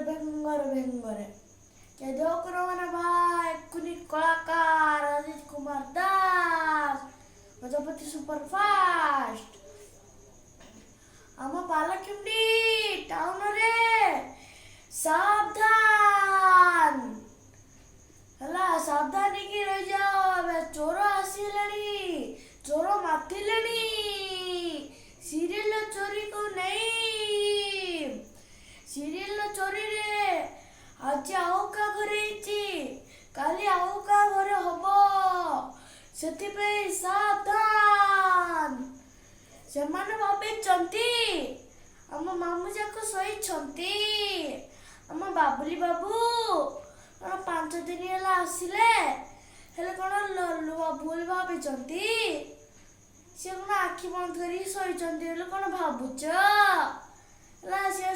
ବେଙ୍ଗରେ ବେଙ୍ଗରେ କେଦୋକରମାନ ଭାଇ କୁନି କଳାକାର ଅଜିତ କୁମାର ଦାସ ଗଜପତି ସୁପରଫାଷ୍ଟ ଆମ ପାଲଖିଣ୍ଡି ଟାଉନରେ ସାବଧାନ ହେଲା ସାବଧାନ ହେଇକି ରହିଯାଅ। ଏବେ ଚୋର ଆସିଲେଣି, ଚୋର ମାତିଲେଣି। ସିରିଏଲ ଚୋରିକୁ ନେଇ ସିରିଏଲ ଚୋରିରେ ଆଜି ଆଉ କାହା ଘରେ ହେଇଛି, କାଲି ଆଉ କାହା ଘରେ ହବ, ସେଥିପାଇଁ ସାବଧାନ। ସେମାନେ ଭାବିଛନ୍ତି ଆମ ମାମୁଁ ଯାକ ଶୋଇଛନ୍ତି। ଆମ ବାବୁଲି ବାବୁ କଣ 5 ଦିନ ହେଲା ଆସିଲେ, ହେଲେ କଣ ଭୁଲ ଭାବିଛନ୍ତି। ସେ କଣ ଆଖି ବନ୍ଦ କରିକି ଶୋଇଛନ୍ତି ହେଲେ କଣ ଭାବୁଛ ହେଲା। ସିଏ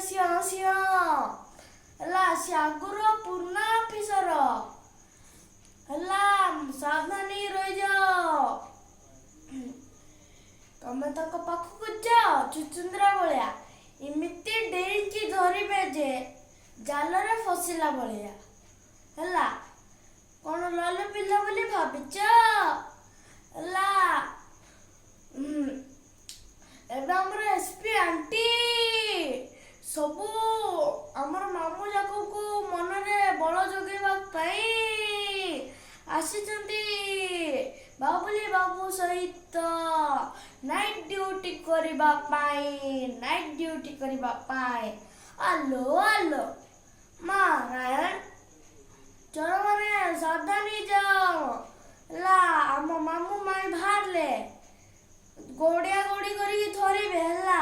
ହେଲା ସିଏ ଆଗରୁ ପୁରୁଣା ଅଫିସର ହେଲା। ସାବଧାନ ହେଇକି ରହିଯାଅ। ତମେ ତାଙ୍କ ପାଖକୁ ଯାଅ ଚୁଚୁନ୍ଦ୍ରା ଭଳିଆ, ଏମିତି ଡେଇଁକି ଧରିବେ ଯେ ଜାଲରେ ଫସିଲା ଭଳିଆ ହେଲା। କଣ ଲଲ ପିଲା ବୋଲି ଭାବିଛ ହେଲା। ଏବେ ଆମର ଏସପି ଆଣ୍ଟି ସବୁ ଆମର ମାମୁଁ ଯାକକୁ ମନରେ ବଳ ଯୋଗେଇବା ପାଇଁ ଆସିଛନ୍ତି। ବାବୁଲି ବାବୁ ସହିତ ନାଇଟ୍ ଡ୍ୟୁଟି କରିବା ପାଇଁ। ଆଲୋ ମାରାୟଣ, ଚୋରମାନେ ସାବଧାନ ହେଇଯାଅ ହେଲା। ଆମ ମାମୁଁ ମାଇଁ ବାହାରିଲେ ଗୋଡିଆ ଗୋଡି କରିକି ଧରିବେ ହେଲା,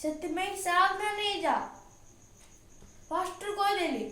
ସେଥିପାଇଁ ସାବଧାନ ହେଇଯାଅ। ଫାଷ୍ଟରୁ କହିଦେଲି।